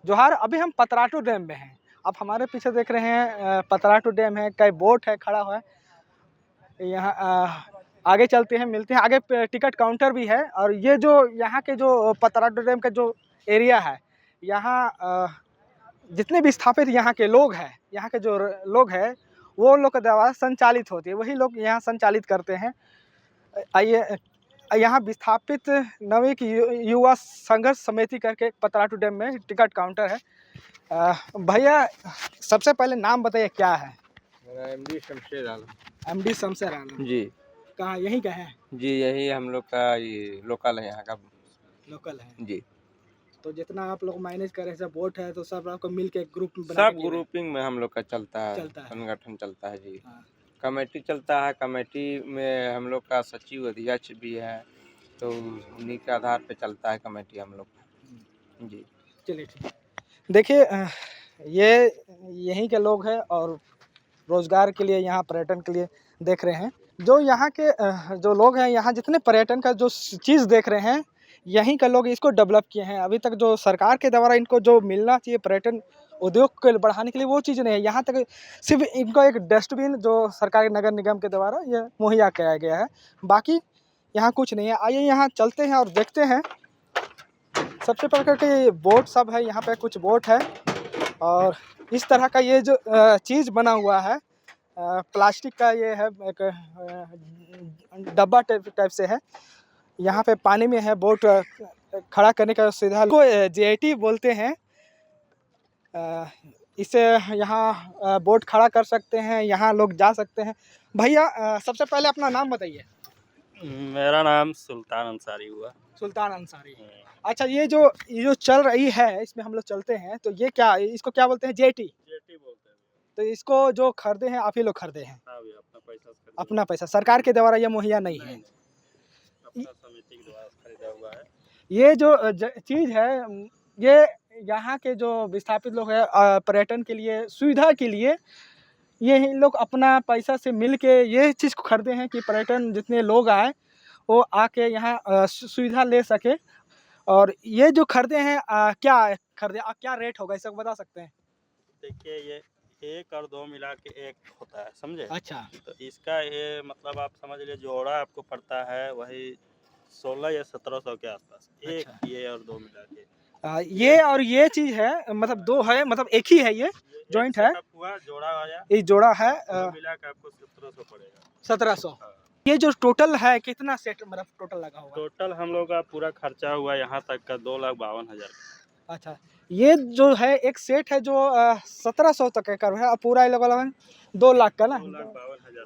जोहार। अभी हम पतरातू डैम में हैं। आप हमारे पीछे देख रहे हैं पतरातू डैम है, कई बोट है खड़ा हुआ है। यहाँ आगे चलते हैं, मिलते हैं। आगे टिकट काउंटर भी है। और ये जो यहाँ के जो पतरातू डैम का जो एरिया है, यहाँ जितने भी स्थापित यहाँ के लोग हैं, यहाँ के जो लोग हैं वो लोग के द्वारा संचालित होती है, वही लोग यहाँ संचालित करते हैं। आइए, यहाँ विस्थापित नवीक युवा संघर्ष समिति करके पतरातू डैम में टिकट काउंटर है। भैया सबसे पहले नाम बताइए क्या है? मेरा एमडी शमशेर आलम। एमडी शमशेर आलम जी कहाँ, यहीं का है? जी, यही हम लोग का ये लोकल है, यहाँ का लोकल है जी। तो जितना आप लोग मैनेज कर रहे हैं, सब बोट है तो सब आपको मिल के ग्रुप में सब ग्रुपिंग में हम लोग का चलता है, संगठन चलता है जी। हाँ। कमेटी चलता है, कमेटी में हम लोग का सचिव अध्यक्ष भी है, तो उन्हीं के आधार पे चलता है कमेटी हम लोग जी। चलिए ठीक है। देखिए ये यहीं के लोग हैं और रोजगार के लिए, यहाँ पर्यटन के लिए देख रहे हैं। जो यहाँ के जो लोग हैं, यहाँ जितने पर्यटन का जो चीज़ देख रहे हैं, यहीं का लोग इसको डेवलप किए हैं। अभी तक जो सरकार के द्वारा इनको जो मिलना चाहिए पर्यटन उद्योग को बढ़ाने के लिए, वो चीज़ नहीं है। यहाँ तक सिर्फ इनको एक डस्टबिन जो सरकारी नगर निगम के द्वारा ये मुहैया कराया गया है, बाकी यहाँ कुछ नहीं है। आइए यहाँ चलते हैं और देखते हैं। सबसे पहले के बोट सब है, यहाँ पे कुछ बोट है और इस तरह का ये जो चीज़ बना हुआ है प्लास्टिक का, ये है एक डब्बा टाइप से है। यहाँ पे पानी में है बोट खड़ा करने का सुविधा को जेटी बोलते हैं। इसे यहाँ बोट खड़ा कर सकते हैं, यहाँ लोग जा सकते हैं। भैया सबसे पहले अपना नाम बताइए। मेरा नाम सुल्तान अंसारी हुआ। सुल्तान अंसारी। अच्छा, ये जो चल रही है, इसमें हम लोग चलते हैं तो ये क्या, इसको क्या बोलते हैं? जेटी। जेटी बोलते हैं। तो इसको जो खरीदे हैं आप ही लोग खरीदे हैं? हाँ भैया, अपना पैसा से अपना पैसा, सरकार के द्वारा ये मुहैया नहीं है? अपना समिति के द्वारा खरीदा हुआ है। ये जो चीज़ है, ये यहाँ के जो विस्थापित लोग हैं पर्यटन के लिए, सुविधा के लिए, ये लोग अपना पैसा से मिल के ये चीज़ को खरीदे हैं कि पर्यटन जितने लोग आए वो आके यहाँ सुविधा ले सके। और ये जो खरीदे हैं क्या खरीदे, क्या रेट होगा इसको बता सकते हैं? देखिए, ये 1 और 2 मिला के 1 होता है, समझे? अच्छा। तो इसका ये मतलब आप समझ लीजिए जोड़ा आपको पड़ता है वही 16 या 1700 के आसपास। एक अच्छा। ये और 2 मिला के। ये और ये चीज़ है, मतलब 2 है, मतलब एक ही है, ये जॉइंट है, हुआ जोड़ा आया, ये जोड़ा है। मिला के आपको 1700 पड़ेगा। 1700। ये जो टोटल है कितना सेट, मतलब टोटल लगा होगा? टोटल हम लोग का पूरा खर्चा हुआ यहाँ तक का 2,52,000। अच्छा, ये जो है एक सेट है जो 1700 तक का है, पूरा लगभग 2 लाख का ना,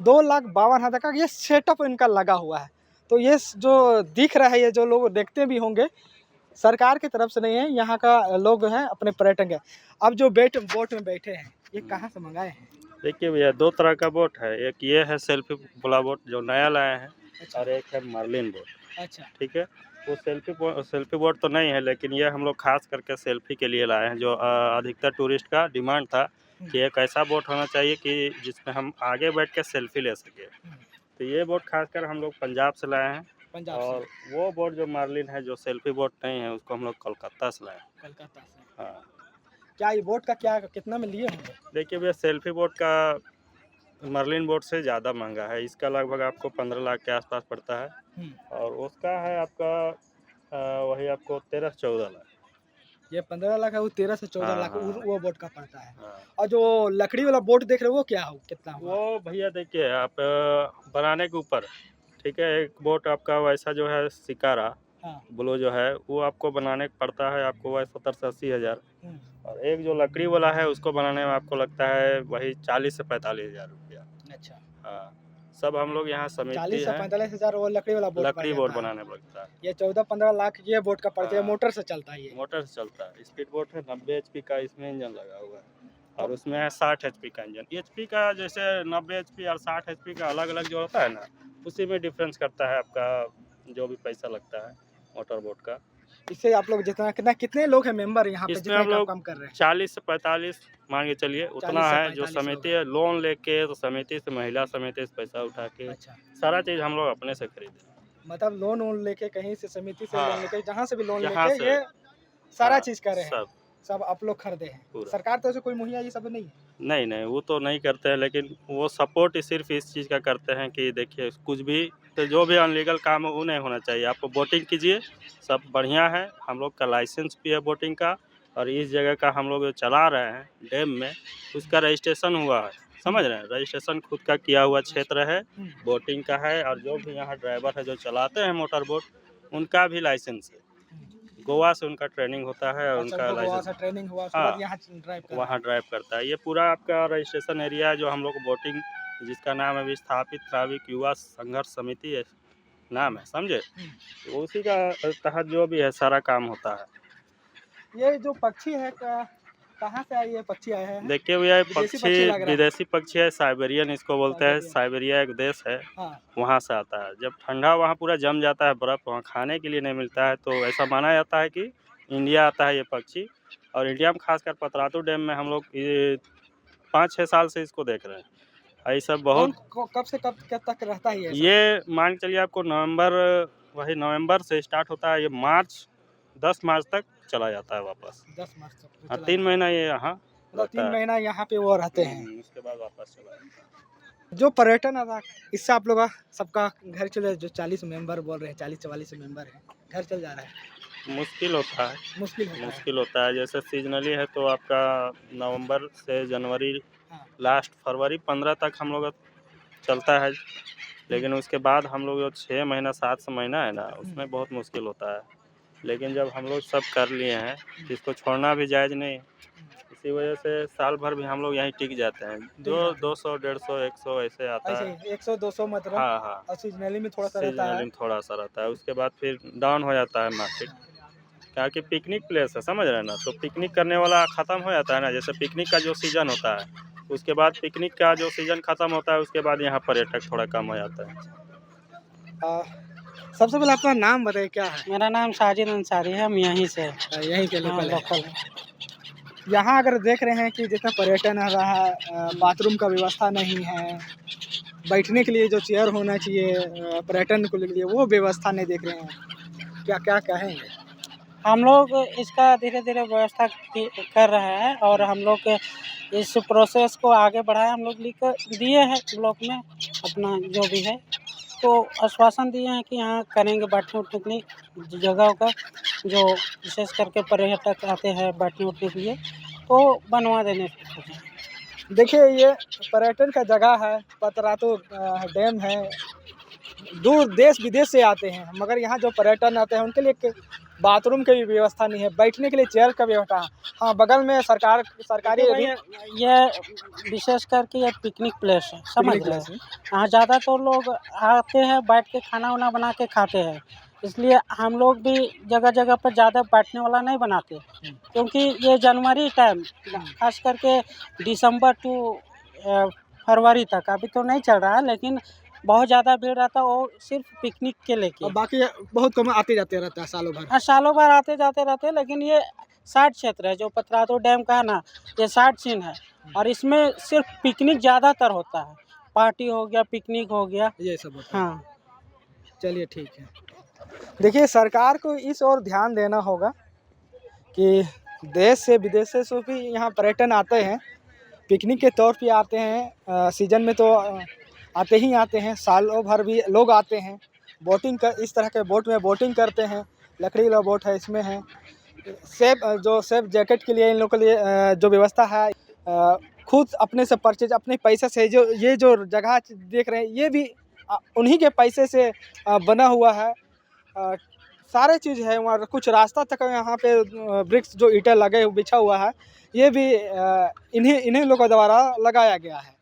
2,52,000 का ये सेटअप इनका लगा हुआ है। तो ये जो दिख रहा है, ये जो लोग देखते भी होंगे, सरकार की तरफ से नहीं है, यहाँ का लोग हैं अपने पर्यटन के। अब जो बोट में बैठे हैं, ये कहाँ से मंगाए हैं? देखिए भैया, 2 तरह का बोट है। एक ये है सेल्फी वाला बोट जो नया लाया है। अच्छा। और एक है मार्लिन बोट। अच्छा। ठीक है, वो सेल्फी बोट तो नहीं है, लेकिन ये हम लोग खास करके सेल्फी के लिए लाए हैं। जो अधिकतर टूरिस्ट का डिमांड था कि एक ऐसा बोट होना चाहिए कि जिसमें हम आगे बैठ के सेल्फी ले सके। तो ये बोट खासकर हम लोग पंजाब से लाए हैं। और वो बोट जो मार्लिन है, जो सेल्फी बोट नहीं है, उसको हम लोग कोलकाता से लाए हैं। कलकत्ता से। हाँ। क्या ये बोट का क्या कितना में लिए होंगे? देखिए भैया, सेल्फी बोट का मार्लिन बोट से ज़्यादा महंगा है। इसका लगभग आपको 15 लाख के आसपास पड़ता है। और उसका है आपका वही आपको 13-14 लाख। ये 15 लाख है, वो 13 से 14 लाख हाँ। वो बोट का पड़ता है। हाँ। और जो लकड़ी वाला बोट देख रहे हो वो क्या हो, कितना हुआ? वो भैया देखिए, आप बनाने के ऊपर, ठीक है। एक बोट आपका वैसा जो है शिकारा ब्लू जो है, वो आपको बनाने का पड़ता है आपको वही 70 से 80 हज़ार। और एक जो लकड़ी वाला है, उसको बनाने में आपको लगता है वही 40 से 45 हज़ार रुपया। अच्छा। हाँ, सब हम लोग यहाँ समिति 40 से 45 हज़ार वो लकड़ी वाला बोट बनाने में लगता है। ये 14-15 लाख ये बोट का पड़ता है। मोटर से चलता है, ये मोटर से चलता है। स्पीड बोट है, 90 HP का इसमें इंजन लगा हुआ है। और उसमें है 60 HP का इंजन। HP का जैसे 90 HP और 60 HP का अलग अलग जो होता है ना, उसी में डिफरेंस करता है आपका जो भी पैसा लगता है मोटर बोट का। इससे आप लोग जितना कितने लोग हैं मेंबर यहाँ पे इसमें हम लोग काम कर रहे हैं? 40 से 45 मान के चलिए, उतना है। जो समिति है लोन लेके, तो समिति से, महिला समिति से पैसा उठा के। अच्छा। सारा चीज़ हम लोग अपने से खरीदे, मतलब लोन लेके, कहीं से समिति से लोन लेके, जहाँ से भी लोन जहाँ लेके से ये सारा चीज़ कर रहे हैं। सब सब आप लोग खरीदे हैं। पूरा। सरकार तरफ से कोई मुहैया ये सब नहीं है? नहीं नहीं, वो तो नहीं करते हैं, लेकिन वो सपोर्ट सिर्फ इस चीज़ का करते हैं कि देखिए कुछ भी तो जो भी अनलीगल काम है वो नहीं होना चाहिए। आपको बोटिंग कीजिए, सब बढ़िया है। हम लोग का लाइसेंस भी है बोटिंग का, और इस जगह का हम लोग जो चला रहे हैं डैम में, उसका रजिस्ट्रेशन हुआ है, समझ रहे हैं। रजिस्ट्रेशन खुद का किया हुआ क्षेत्र है, बोटिंग का है, और जो भी यहाँ ड्राइवर है जो चलाते हैं मोटर बोट, उनका भी लाइसेंस है। गोवा से उनका ट्रेनिंग होता है और अच्छा, उनका उनको गोवा लाइसेंस से ट्रेनिंग हुआ, उसके हाँ, बाद यहाँ ड्राइव कर वहाँ ड्राइव करता है। ये पूरा आपका रजिस्ट्रेशन एरिया है जो हम लोग बोटिंग, जिसका नाम है विस्थापित नाविक युवा संघर्ष समिति है, नाम है, समझे। तो उसी का तहत जो भी है सारा काम होता है। ये जो पक्षी है कहाँ से आई है? पक्षी आए हैं? देखिए भैया, ये विदेशी पक्षी पक्षी लग रहा है। विदेशी पक्षी है, साइबेरियन इसको बोलते हैं। साइबेरियन। साइबेरिया एक देश है, हाँ, वहाँ से आता है। जब ठंडा वहाँ पूरा जम जाता है, बर्फ़ वहाँ खाने के लिए नहीं मिलता है, तो ऐसा माना जाता है कि इंडिया आता है ये पक्षी। और इंडिया में खासकर पतरातू डैम में हम लोग ये 5-6 साल से इसको देख रहे हैं। ये सब बहुत कब से कब तक रहता है ये? ये मान के चलिए आपको नवंबर से स्टार्ट होता है, ये 10 मार्च तक चला जाता है वापस। 10 मार्च तक। हाँ, 3 महीना ये यहाँ मतलब 3 रहता है। महीना यहाँ पे वो रहते हैं। उसके बाद वापस चला जाता है। जो पर्यटन आता, इससे आप लोग सबका घर चले, जो 40 मेंबर बोल रहे हैं, 40-44 मेंबर हैं, घर चल जा रहा है? मुश्किल होता है, मुश्किल होता है। मुश्किल होता है। जैसे सीजनली है तो आपका नवंबर से जनवरी, हाँ। लास्ट फरवरी 15 तक हम लोग चलता है। लेकिन उसके बाद हम लोग जो 6 महीना 7 महीना है ना, उसमें बहुत मुश्किल होता है। लेकिन जब हम लोग सब कर लिए हैं, इसको छोड़ना भी जायज़ नहीं। इसी वजह से साल भर भी हम लोग यहीं टिक जाते हैं। जो 200, 150, 100 ऐसे आता है। ऐसे 100-200 मतलब। हाँ, हाँ। और सीजनली में थोड़ा सा रहता है। सीजनली थोड़ा सा रहता है, उसके बाद फिर डाउन हो जाता है मार्केट। क्या कि पिकनिक प्लेस है, समझ रहे हैं ना, तो पिकनिक करने वाला ख़त्म हो जाता है ना। जैसे पिकनिक का जो सीज़न होता है, उसके बाद पिकनिक का जो सीज़न ख़त्म होता है, उसके बाद यहाँ पर्यटक थोड़ा कम हो जाता है। सबसे पहले अपना नाम बताइए, क्या है? मेरा नाम साजिद अंसारी है, हम यहीं से हैं। यहीं के हाँ, लोकल लोकल है। है। यहाँ अगर देख रहे हैं कि जितना पर्यटन आ रहा है, बाथरूम का व्यवस्था नहीं है, बैठने के लिए जो चेयर होना चाहिए पर्यटन को लिए, वो व्यवस्था नहीं देख रहे हैं। क्या कहेंगे? हम लोग इसका धीरे-धीरे व्यवस्था कर रहे हैं, और हम लोग इस प्रोसेस को आगे बढ़ाए। हम लोग लिख दिए हैं ब्लॉक में अपना जो भी है, तो आश्वासन दिए हैं कि यहाँ करेंगे बैठने-उठने के लिए जगहों का, जो विशेष करके पर्यटक आते हैं बैठने-उठने के लिए, तो बनवा देने की कोशिश। देखिए, ये पर्यटन का जगह है, पतरातू डैम है, दूर देश विदेश से आते हैं, मगर यहाँ जो पर्यटन आते हैं उनके लिए बाथरूम की भी व्यवस्था नहीं है, बैठने के लिए चेयर का व्यवस्था। हाँ, बगल में सरकारी ये विशेष करके ये पिकनिक प्लेस है, समझ रहे हैं। यहाँ ज़्यादा तो लोग आते हैं, बैठ के खाना बना के खाते हैं, इसलिए हम लोग भी जगह जगह पर ज़्यादा बैठने वाला नहीं बनाते, क्योंकि ये जनवरी टाइम खास करके दिसंबर टू फरवरी तक अभी तो नहीं चल रहा है, लेकिन बहुत ज़्यादा भीड़ रहता है, वो सिर्फ पिकनिक के लेके। और बाकी बहुत कम आते जाते रहता है सालों भर। हाँ, सालों भर आते जाते रहते हैं, लेकिन ये साइड क्षेत्र है जो पतरातू डैम का है ना, ये साइड सीन है, और इसमें सिर्फ पिकनिक ज़्यादातर होता है। पार्टी हो गया, पिकनिक हो गया, ये सब होता है। हाँ। चलिए, ठीक है। देखिए, सरकार को इस ओर ध्यान देना होगा कि देश से विदेश से भी यहाँ पर्यटन आते हैं, पिकनिक के तौर पे आते हैं। सीजन में तो आते ही आते हैं, सालों भर भी लोग आते हैं। बोटिंग कर, इस तरह के बोट में बोटिंग करते हैं, लकड़ी वाला बोट है, इसमें है सेफ जैकेट के लिए इन लोगों के लिए जो व्यवस्था है, खुद अपने से परचेज अपने पैसे से ये जो जगह देख रहे हैं, ये भी उन्हीं के पैसे से बना हुआ है। सारे चीज़ है वहाँ, कुछ रास्ता तक यहाँ पे ब्रिक्स जो ईंटें लगे बिछा हुआ है, ये भी इन्हीं लोगों द्वारा लगाया गया है।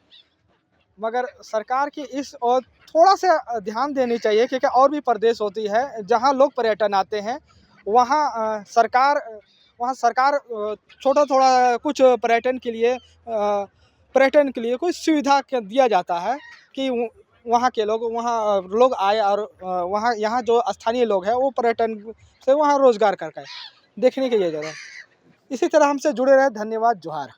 मगर सरकार की इस ओर थोड़ा सा ध्यान देनी चाहिए, क्योंकि और भी प्रदेश होती है जहाँ लोग पर्यटन आते हैं, वहाँ सरकार थोड़ा कुछ पर्यटन के लिए कुछ सुविधा दिया जाता है कि वहाँ के लोग आए, और यहाँ जो स्थानीय लोग हैं वो पर्यटन से वहाँ रोजगार करके देखने के लिए जगह। इसी तरह हमसे जुड़े रहे। धन्यवाद। जोहार।